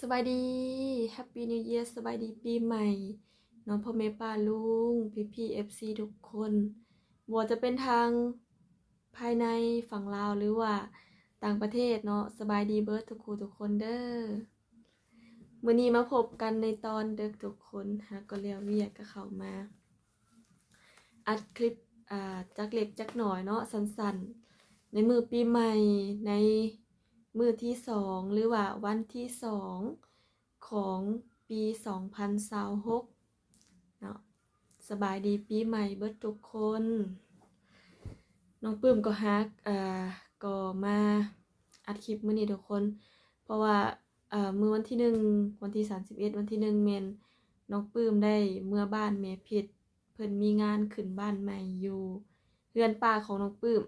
สบายดีแฮปปี้นิวเยียร์สบายดีปีใหม่น้องพ่อแม่ป้าลุงพี่เอฟซีทุกคนบ่ว่าจะเป็นทางภายในฝั่งลาวหรือว่าต่างประเทศเนาะสบายดีเบิร์ดทุกคู่ทุกคนเด้อมื้อนี้มาพบกันในตอนดึกทุกคนหาก็แล้วเวียกก็เข้ามาอัดคลิปจักเล็กจักหน่อยเนาะสั้นๆในมือปีใหม่ในมือที่2หรือว่าวันที่2ของปี2026เนาะสบายดีปีใหม่เบิดทุกคนน้องปื้มก็ฮักก็มาอัดคลิปมื้อนี้ทุกคนเพราะว่ามื้อวันที่1วันที่31วันที่1แม่นน้องปื้มได้เมื่อบ้านแม่เพชรเพิ่นมีงานขึ้นบ้านใหม่อยู่เรือนป้าของน้องปื้ม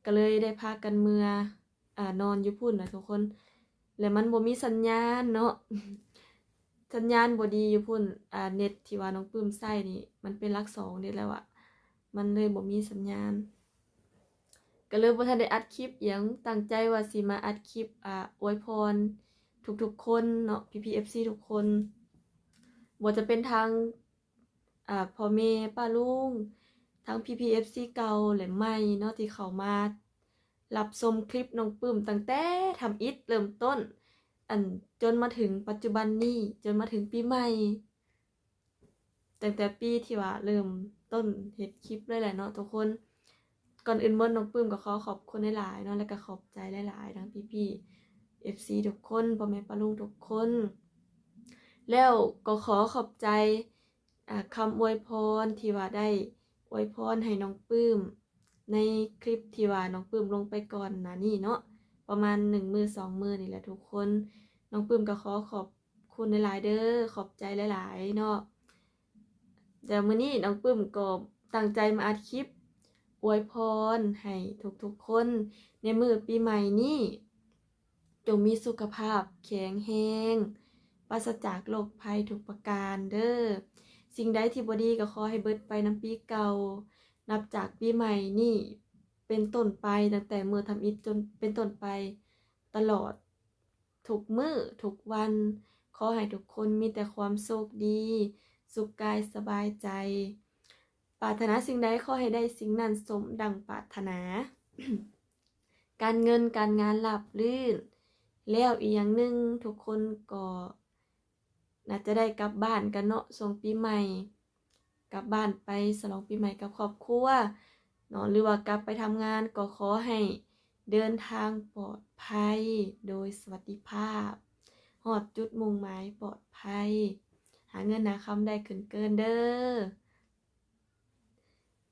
ก็เลยได้พากันเมื่อนอนอยู่พุ่นนะทุกคนแล้วมันบ่มีสัญญาณเนาะ สัญญาณบ่ดีอยู่พุ่นเน็ตที่ว่าน้องปื้มใช้นี่มันเป็นหลัก2เด้แล้วอะมันเลยบ่มีสัญญาณก็เลยบ่ทันได้อัดคลิปหยังตั้งใจว่าสิมาอัดคลิปอวยพรทุกๆคนเนาะพี่ FC ทุกคนบ่จะเป็นทางพ่อแม่ป้าลุงทั้งพี่ FC เก่าและใหม่เนาะที่เข้ามารับชมคลิปน้องปื้มตั้งแต่ทำอิฐเริ่มต้นจนมาถึงปัจจุบันนี้จนมาถึงปีใหม่ตั้งแต่ปีที่ว่าเริ่มต้นเฮ็ดคลิปเลยแหละเนาะทุกคนก่อนอื่นน้องปื้มก็ขอบคุณหลายๆเนาะแล้วก็ขอบใจหลายๆทั้งพี่ๆ FC ทุกคนพ่อแม่ป้าลุงทุกคนแล้วก็ขอบใจคำอวยพรที่ว่าได้อวยพรให้น้องปื้มในคลิปที่ว่าน้องปื้มลงไปก่อนหน้านี้เนาะประมาณ1มื้อ2มื้อนี่แหละทุกคนน้องปื้มก็ขอบคุณหลายๆเด้อขอบใจหลายๆเนาะแต่มื้อนี้น้องปื้มก็ตั้งใจมาอัดคลิปอวยพรให้ทุกๆคนในมื้อปีใหม่นี้จงมีสุขภาพแข็งแรงปราศจากโรคภัยทุกประการเด้อสิ่งใดที่บ่ดีก็ขอให้เบิดไปนำปีเก่านับจากปีใหม่นี้เป็นต้นไปตั้งแต่มื้อทำอิฐจนเป็นต้นไปตลอดทุกมื้อทุกวันขอให้ทุกคนมีแต่ความโชคดีสุขกายสบายใจปรารถนาสิ่งใดขอให้ได้สิ่งนั้นสมดังปรารถนา การเงินการงานราบรื่นแล้วอีกอย่างหนึ่งทุกคนก็น่าจะได้กลับบ้านกันเนาะช่วงปีใหม่กลับบ้านไปฉลองปีใหม่กับครอบครัวเนาะหรือว่ากลับไปทำงานก็ขอให้เดินทางปลอดภัยโดยสวัสดิภาพฮอดจุดมุ่งหมายปลอดภัยหาเงินหาคำได้ขึ้นเกินเด้อ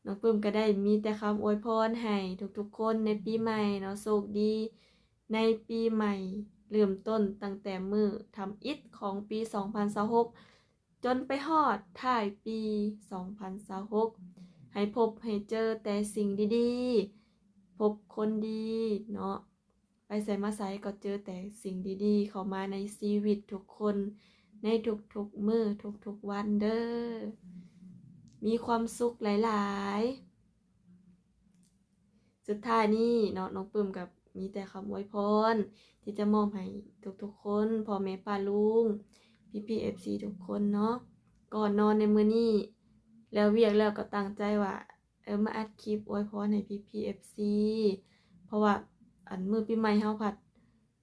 น้องปื้มก็ได้มีแต่คำอวยพรให้ทุกๆคนในปีใหม่เนาะโชคดีในปีใหม่เริ่มต้นตั้งแต่มื้อทำอิฐของปี2026จนไปฮอดท้ายปี2026ให้พบให้เจอแต่สิ่งดีๆพบคนดีเนาะไปไสมาไสก็เจอแต่สิ่งดีๆเข้ามาในชีวิตทุกคนในทุกๆมื้อทุกๆวันเด้อมีความสุขหลายๆสุดท้ายนี้เนาะน้องปื้มกับมีแต่คำอวยพรที่จะมอบให้ทุกๆคนพ่อแม่ป้าลุงพี่ๆ FC ทุกคนเนาะก่อนนอนในมื้อนี้แล้วเวียกแล้วก็ตั้งใจว่ามาอัดคลิปอวยพรให้พี่ๆ FC เพราะว่ามื้อปีใหม่เฮาผัด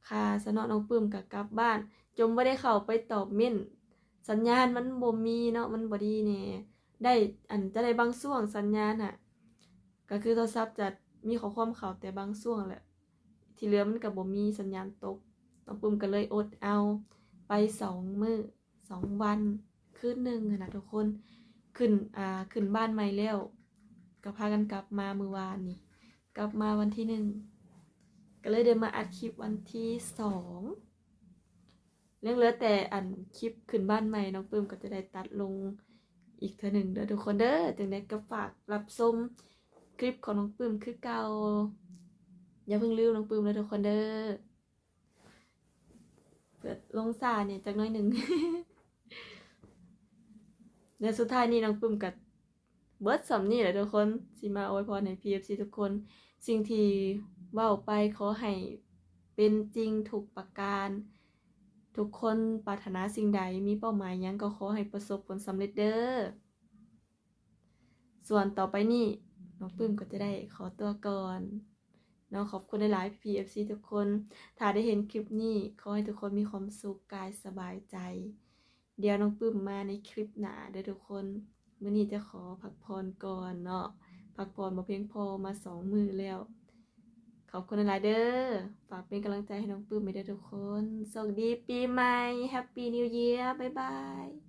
ค่าซะเนาะน้องปื้มก็กลับบ้านจมบ่ได้เข้าไปตอบเม้นต์สัญญาณมันบ่มีเนาะมันบ่ดีแน่ได้จะได้บางช่วงสัญญาณน่ะก็คือโทรศัพท์จะมีข้อความเข้าแต่บางช่วงแหละที่เหลือมันก็บ่มีสัญญาณตกน้องปื้มก็เลยอดเอาไป2มื้อ2วันคืนหนึ่งนะทุกคนขึ้นบ้านใหม่แล้วก็พากันกลับมามื้อวานนี่กลับมาวันที่1ก็เลยได้มาอัดคลิปวันที่2เรื่องเหลือแต่คลิปขึ้นบ้านใหม่น้องปื้มก็จะได้ตัดลงอีกเทื่อหนึ่งเด้อทุกคนเด้อจังได๋ก็ฝากรับชมคลิปของน้องปื้มคือเก่าอย่าเพิ่งลืมน้องปื้มเลยทุกคนเด้อเปิดลงซ่าเนี่ยจักหน่อยหนึ่ง ในสุดท้ายนี้น้องปื้มกับเบิร์ดสำนี่แหละทุกคนสิมาอวยพรให้ PFC ทุกคนสิ่งที่เว้าไปขอให้เป็นจริงทุกประการ ทุกคนปรารถนาสิ่งใดมีเป้าหมายหยังก็ขอให้ประสบผลสำเร็จเด้อส่วนต่อไปนี่น้องปื้มก็จะได้ขอตัวก่อนเนาะขอบคุณหลายๆ PFC ทุกคนถ้าได้เห็นคลิปนี้ขอให้ทุกคนมีความสุขกายสบายใจเดี๋ยวน้องปื้มมาในคลิปหน้าเด้อทุกคนมื้อนี้จะขอพักผ่อนก่อนเนาะพักผ่อนบ่เพียงพอมา2 มื้อแล้วขอบคุณหลายๆเด้อฝากเป็นกำลังใจให้น้องปื้มไปเด้อทุกคนสวัสดีปีใหม่ Happy New Year บ๊ายบาย